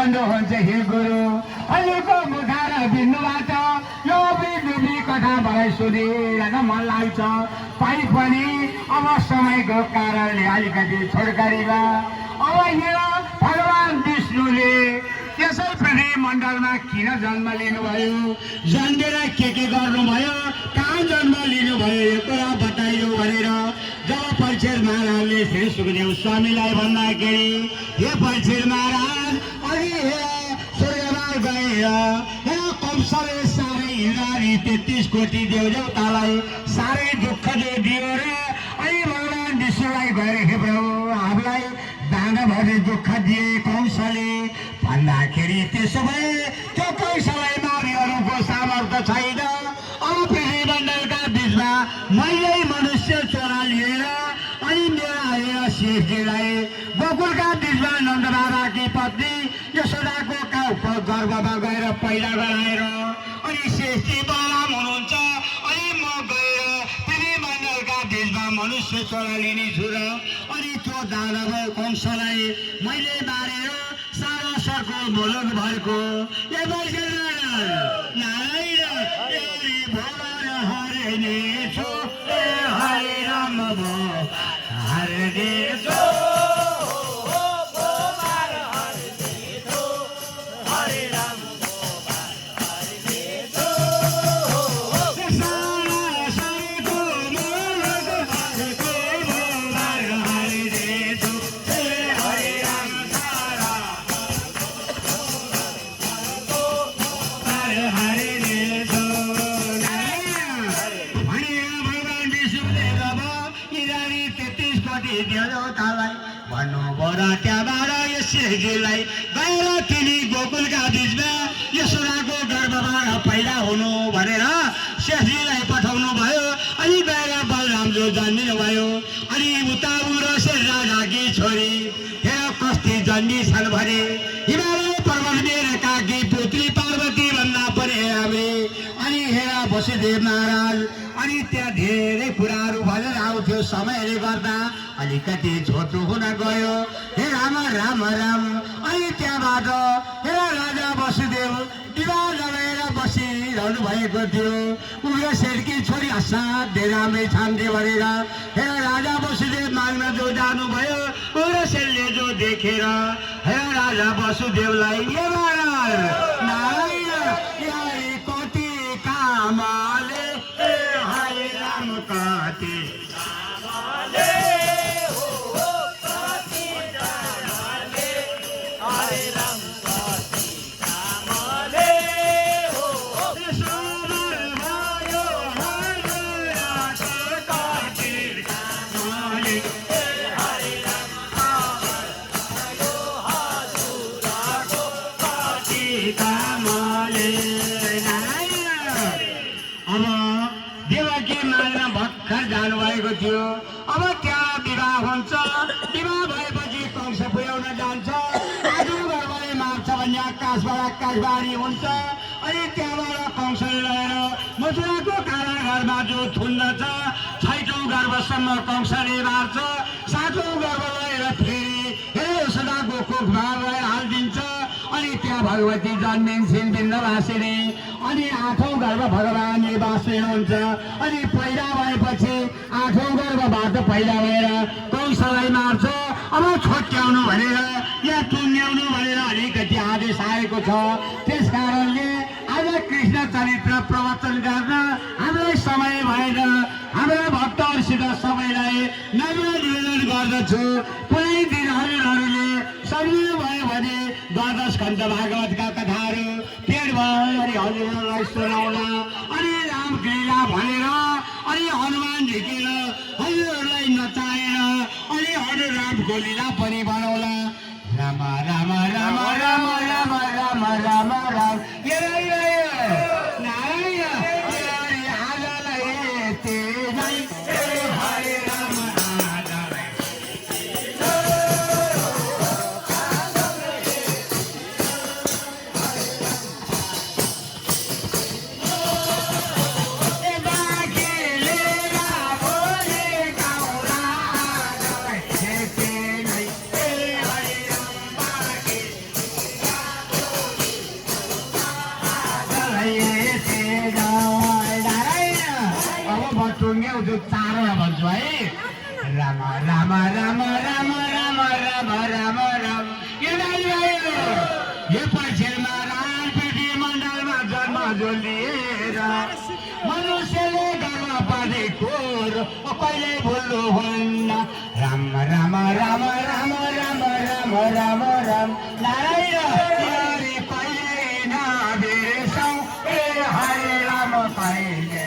भन्नुहुन्छ हे गुरु अहिलेको मुखा र बिन्दुबाट यो बिन्दुबी कथा मलाई सुनिरहन मन लाग्छ पाइ पनि अब समयको कारणले अलिकति छोडकारीमा अब यहाँ भगवान विष्णुले त्यसै पृथ्वी मण्डलमा किन जन्म लिनुभयो जन्मेर के गर्नुभयो कहाँ जन्म लिनुभयो यो कुरा बताइयो भनेर जब परीक्षित महाराजले श्री सुखदेव स्वामीलाई भन्दाखेरि हे परीक्षित महाराज अघि स्वर्गमा गएर कंसले साह्रै इन्द्राणी 33 कोटी देवदेवतालाई साह्रै दुःख जो दियो र अनि भगवान विष्णुलाई गएर हे प्रभु हामीलाई दानवहरूले दुःख दिए कंसले भन्दाखेरि त्यसो भए त्यो कंसलाई मारिहरूको सामर्थ्य छैन अब पृथ्वी मण्डलका बिचमा मैले मनुष्य चोरा लिएर अनि मेरा आएर शेषजीलाई गोकुलका बिचमा नन्द बाबाकी पत्नी यशोदाको गर्भमा गएर पैदा गराएर अनि शेषजी बलराम हुनुहुन्छ अनि म गएर पृथ्वी मण्डलका बिचमा मनुष्य चोरा लिने छु र अनि त्यो दानव कंसलाई मैले मारेर सारा सरको मुलुक भएको हरे छु हरे राम हरे छु शेषजीलाई गएर तिनी गोकुलका बिचमा यशोदाको गर्भमा पैदा हुनु भनेर शेषजीलाई पठाउनु भयो अनि गएर बलरामले जन्मिनु भयो अनि उता उरसेर राजाकी छोरी हेर कस्ती जन्मी छन् भने हिमालय पर्वत मेरा काकी पुत्री पार्वती भन्दा पनि हामी अनि हेर वसुदेव महाराज अनि त्यहाँ धेरै कुराहरू भनेर आउँथ्यो समयले गर्दा अलिकति छोटो हुन गयो हे राम राम राम अनि त्यहाँबाट हेर राजा वसुदेव विवाह लगाएर बसिरहनु भएको थियो उयो शेरकी छोरी असाध्यै राम्रै छान्दे भनेर हेर राजा वसुदेव माग्न जो जानुभयो उयो शेरले जो देखेर हेर राजा वसुदेवलाई ए महाराज नारायण कति कामले हरे राम कति कामले जानुभएको थियो अब त्यहाँ विवाह हुन्छ विवाह भएपछि कंस पुर्याउन जान्छ आज गर्वले मार्छ भन्ने आकाशबाट आकाशवाणी हुन्छ अनि त्यहाँबाट कंसले लगेर मथुराको कारागारमा जो थुन्न छ 6औं गर्भसम्म कंसले मार्छ 7औं गर्भ लगेर फेरि यशोदाको कोखमा गएर हालिदिन्छ अनि त्यहाँ भगवती जन्मिन्छन् विन्ध्यवासिनी अनि 8औं गर्भ भगवानले बास लिनुहुन्छ अनि पैदा भएपछि 8औं गर्भबाट पैदा भएर कंसलाई मार्छ अब छोट्याउनु भनेर या तुल्याउनु भनेर अलिकति आदेश आएको छ त्यस कारणले आज कृष्ण चरित्र प्रवचन गर्न हामीलाई समय भएन हाम्रा भक्तहरूसित सबैलाई निवेदन गर्दछु कुनै दिन हजुरहरूले सम्झिनु भयो भने 12 खण्ड भागवतका कथाहरू पेट भयो अनि हजुरहरूलाई सुनाउला अनि रामलीला भनेर अनि हनुमान झिकेर हजुरहरूलाई नचाएर अनि हजुर रामको लीला पनि बनाउला राम राम राम राम राम राम राम राम गाउँछु चारवटा भन्छु है राम राम राम राम राम राम राम राम यो पछिमा राम पृथ्वी मण्डलमा जन्म जोलिएर मनुष्यले गर्न पर्ने कुरो कहिले भुल्नु हुन्न राम राम राम राम राम राम राम राम नारायण कहिले नबिर्सौँ ए हरे राम कहिले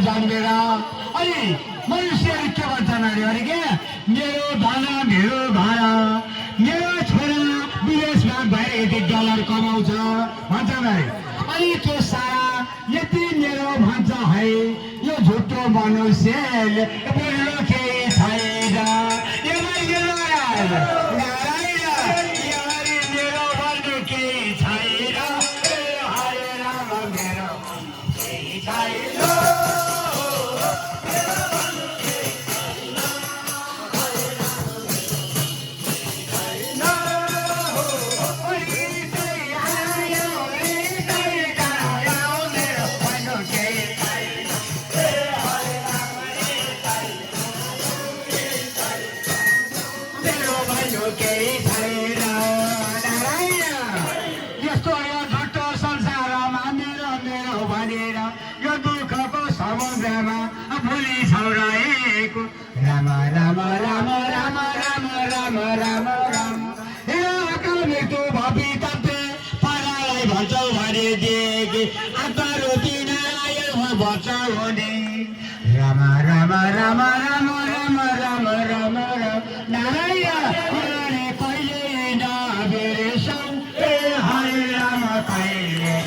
जन्मेर अनि मनुष्यले के भन्छन् अरे के मेरो धन मेरो घर मेरो छोरा विदेशमा गएर यति डलर कमाउँछ भन्छन् अरे अनि त्यो सारा यति मेरो भन्छ है यो झुटो मनुष्यले बोल्नु केही छैन मेरो भन्नु केही छैन हरे राम मेरो केही छैन राम राम राम राम राम राम राम राम अकाल मृत्यु भपी तप्पे परालाई भन्छौ भनेदेखि आत्मारो बिनारायण भन्छौ हुने राम राम राम राम राम राम राम राम नारायण कहिले नबिर्सौँ ए हरे राम कहिले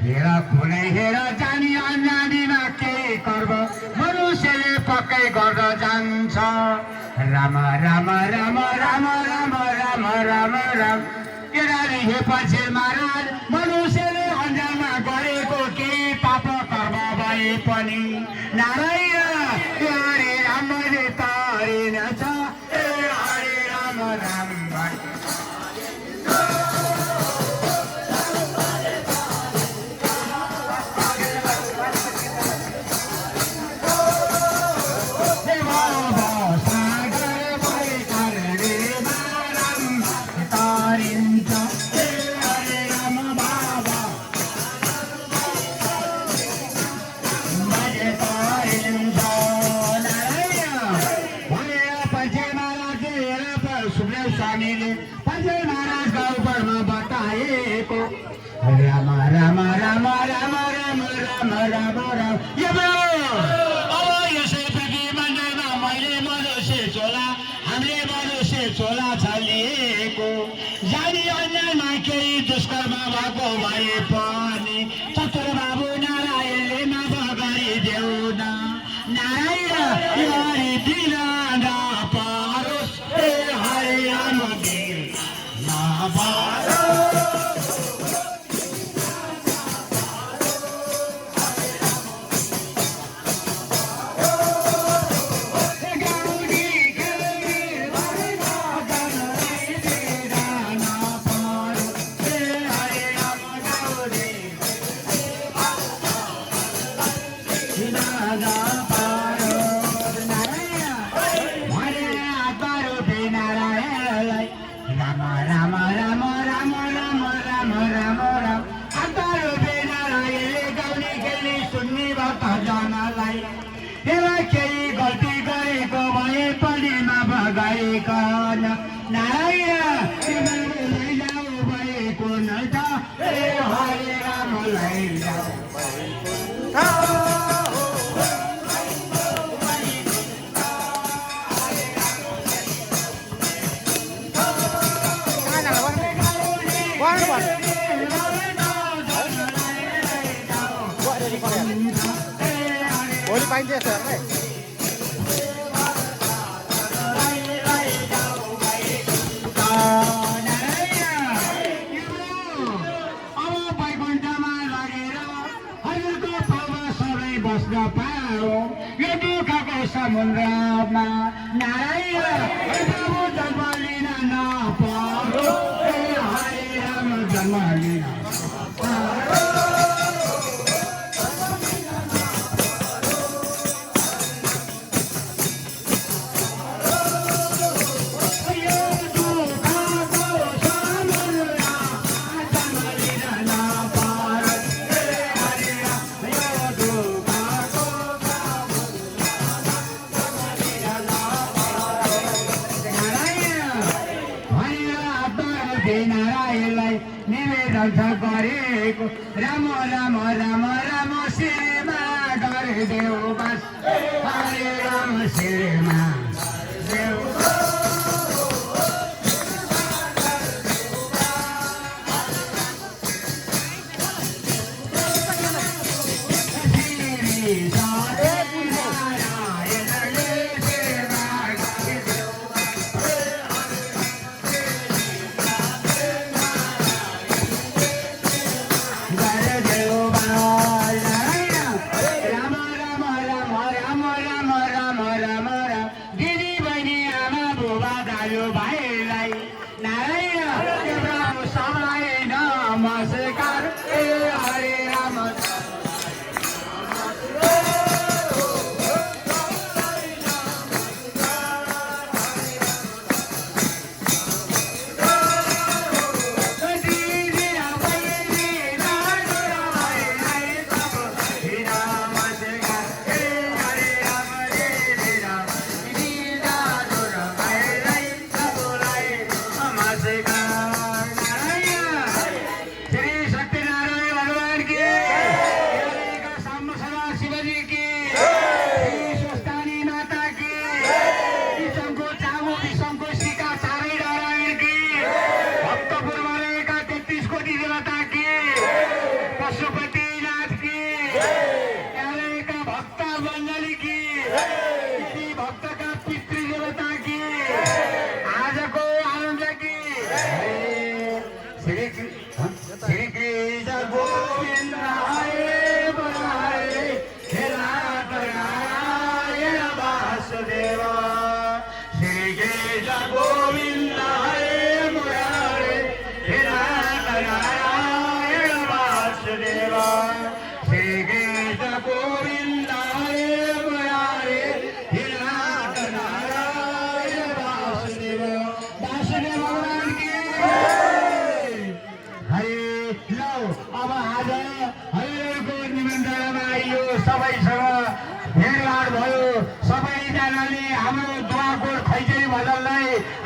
हेर कुनै हेर जानी अजानीमा केही कर्म मनुष्यले पक्कै गर्न जान्छ राम राम राम राम राम राम राम राम हे पछि महाराज मनुष्यले अन्जानमा गरेको केही पाप कर्म भए पनि नारायण हरे रामले तारिनेछ ए हरे राम राम राम राम राम राम राम राम राम राम अब यसै पृथ्वी मण्डलमा मैले मनुष्य चोला हामीले मनुष्य चोला छलिएको जानी अन्यायमा केही दुष्कर्म भएको भए पनि चतुर बाबु नारायणले माफ गरिदेऊ न नारायण हरि दिन नपारोस् ए हरे राम दिन नपारोस् राम राम राम जनलाई हेर केही गल्ती गरेको भए पनि माफ गरिकन नारायण तिमीले लैजाऊ भएको न त ए हरे राम लैजाऊ भोलि पाइन्छ यस्तो हेर्दै बस्न पाओ यो दुःखको समुद्रमा नारायण जन्म लिन नपाओ ए हरे राम जन्म लिन नारायणलाई निवेदन छ गरेको राम राम राम राम श्रीमा गरिदेऊ बस हरे राम श्रीमा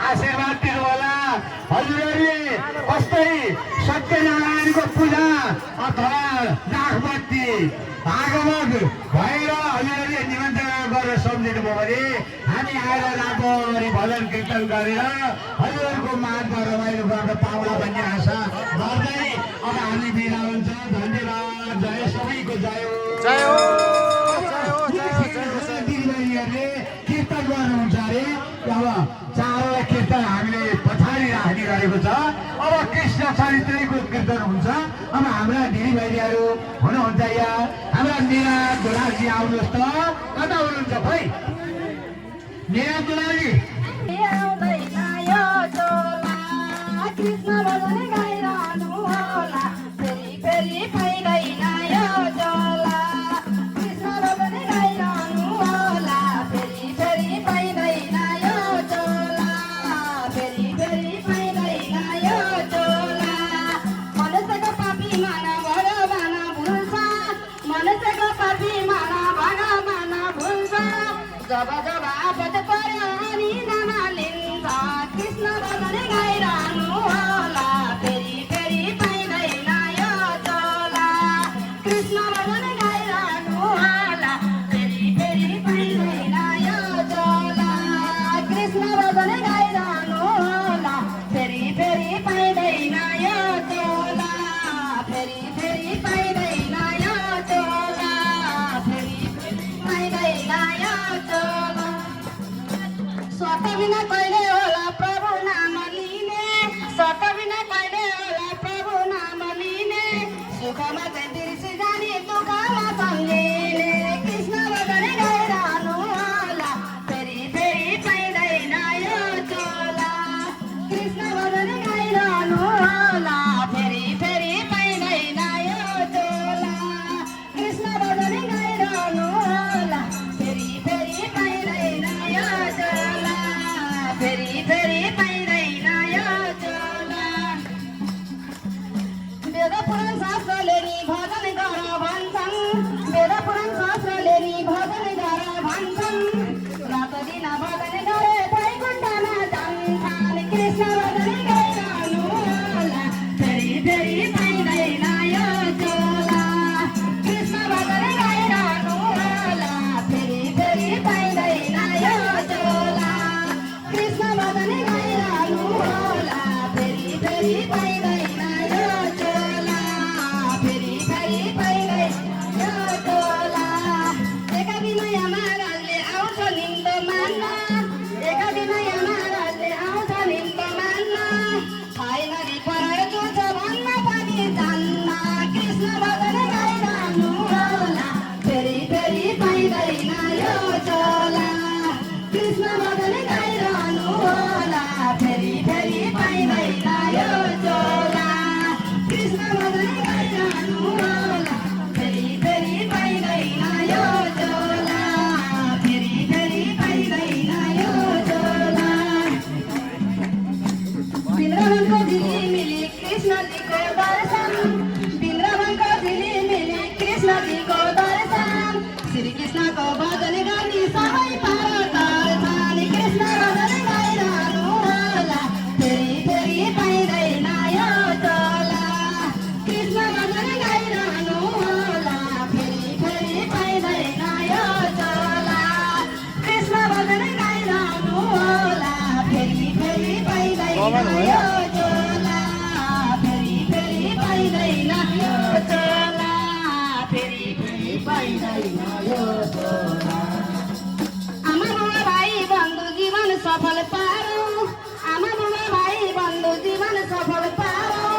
आशीर्वाद दिनु होला हजुरहरूले कस्तै सत्यनारायणको पूजा अथवा नागबत्ती भागवत भएर हजुरहरूले निमन्त्रणा गरेर सम्झिनुभयो भने हामी आएर रातभरि भजन कीर्तन गरेर हजुरहरूको मागमा रमाइलो गर्न पाउला भन्ने आशा गर्दै अब हामी बिदा हुन्छ धन्यवाद जय सबैको जय हो दिदीबहिनीहरूले कीर्तन गर्नुहुन्छ अरे अब चारवटा कीर्तन हामीले पछाडि राख्ने गरेको छ अब कृष्ण चरित्रको कीर्तन हुन्छ अब हाम्रा दिदीबहिनीहरू हुनुहुन्छ यहाँ हाम्रा निरा दुलाजी आउनुहोस् त कता हुनुहुन्छ खै निरा दुलाजी कृष्ण भजन गाइरहनु होला फेरि फेरि पाइँदैन यो चोला कृष्ण भजन गाइरहनु होला फेरि फेरि पाइँदैन यो चोला फेरि फेरि पाइँदैन यो चोला मनुष्यको पापी मानव भगवान भुल्छ मनुष्यको पापी मानव यो चोला स्वत बिना कहिले होला प्रभु नाम लिने स्वत बिना कहिले होला प्रभु नाम लिने सुखमा चाहिँ बिर्सी जाने दुःखमा सम्झिने कृष्ण भजन गाइरहनु होला फेरि फेरि पाइँदैन यो चोला कृष्ण भजन गाइरहनु होला फेरि फेरि पाइँदैन यो चोला कृष्ण भजन गाइरहनु होला फेरि फेरि पाइँदैन यो चोला फेरि फेरि पाइँदैन यो चोला वेद पुराण शास्त्रले नि भजन गर भन्छन् वेद पुराण शास्त्रले नि भजन गर भन्छन् रात दिन भजन गरे वैकुण्ठमा जान्छन् कृष्ण भजन गाइरहनु होला फेरि फेरि पाइँदैन यो चोला कृष्ण भजन गाइरहनु होला फेरि फेरि पाइँदैन यो चोला कृष्ण भजन गाइरहनु होला फेरि फेरि पाइँदैन यो चोला फेरि फेरि पाइँदैन यो चोला एका दिन महाराजले आउँछ निम्तो मान्न एका दिन महाराजले आउँछ निम्तो मान्न छैन नि परायो चोच भन्न पनि जान्न कृष्ण भजन गाइरहनु होला फेरि फेरि पाइँदैन यो चोला कृष्ण भजन गाइरहनु होला फेरि फेरि पाइँदैन यो चोला कृष्ण भजन गाइरहनु होला फेरि फेरि पाइँदैन यो चोला फेरि फेरि पाइँदैन यो चोला वृन्दावनको झिलिमिली कृष्णजीको दर्शन वृन्दावनको झिलिमिली कृष्णजीको दर्शन श्री कृष्णको भजन गर्ने सबै पार तर्छन् कृष्ण भजन गाइरहनु होला फेरि फेरि पाइँदैन यो चोला कृष्ण भजन गाइरहनु होला फेरि फेरि पाइँदैन यो चोला कृष्ण भजन गाइरहनु होला फेरि फेरि पाइँदैन यो चोला फेरि फेरि पाइँदैन यो चोला फेरि फेरि पाइँदैन यो चोला आमा बुबा भाइ बन्धु जीवन सफल पारौ आमा बुबा भाइ बन्धु जीवन सफल पारौ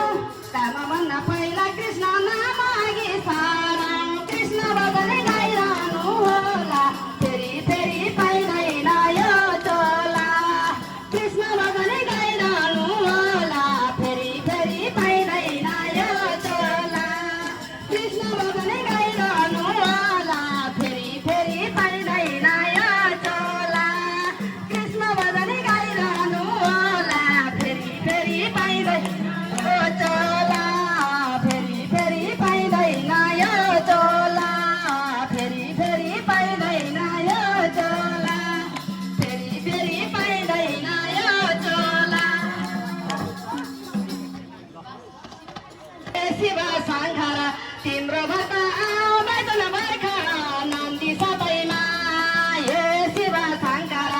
कामभन्दा पहिला कृष्ण नाम अघि सारौ कृष्ण भजन गाइरहनु होला फेरि फेरि पाइँदैन यो चोला कृष्ण भजन गाइरहनु होला फेरि फेरि पाइँदैन यो चोला कृष्ण भजन गाइरहनु होला फेरि फेरि पाइँदैन यो चोला कृष्ण भजन गाइरहनु होला फेरि फेरि पाइँदैन यो चोला फेरि फेरि पाइँदैन यो चोला फेरि फेरि पाइँदैन यो चोला फेरि फेरि पाइँदैन यो चोला शिव शङ्कर तिम्रो भक्त आउँदैछन् भर्खर नन्दी सबैमा हे शिव शङ्कर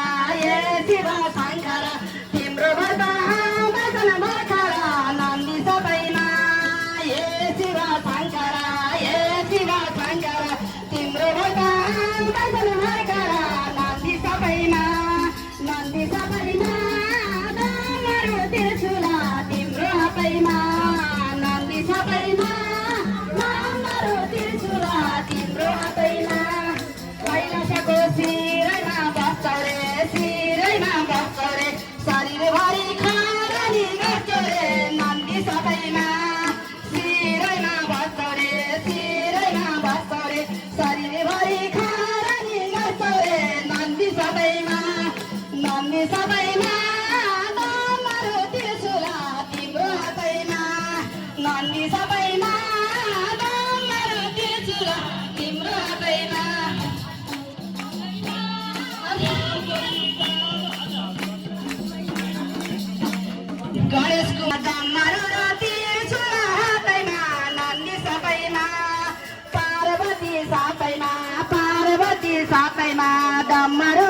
तिम्रो भक्त आउँदैछन् भर्खर नन्दी सबैमा हे शिव शङ्कर तिम्रो भक्त आउँदैछन् भर्खर नन्दी सबैमा डमरू त्रिशूला तिम्रो हातैमा नन्दी सबैमा डमरू त्रिशूला तिम्रो हातैमा कैलाशको शिरैमा बस्छौ रे शरीरभरि खरानी गर्छौ रे नन्दी सबैमा शिरैमा बस्छौ रे शरीरभरि खरानी गर्छौ रे नन्दी सबैमा डमरू त्रिशूला तिम्रो हातैमा नन्दी सबैमा डमरू त्रिशूला तिम्रो हातैमा गणेशको डमरू र त्रिशूला हातैमा नन्दी सबैमा पार्वती साथैमा डमरू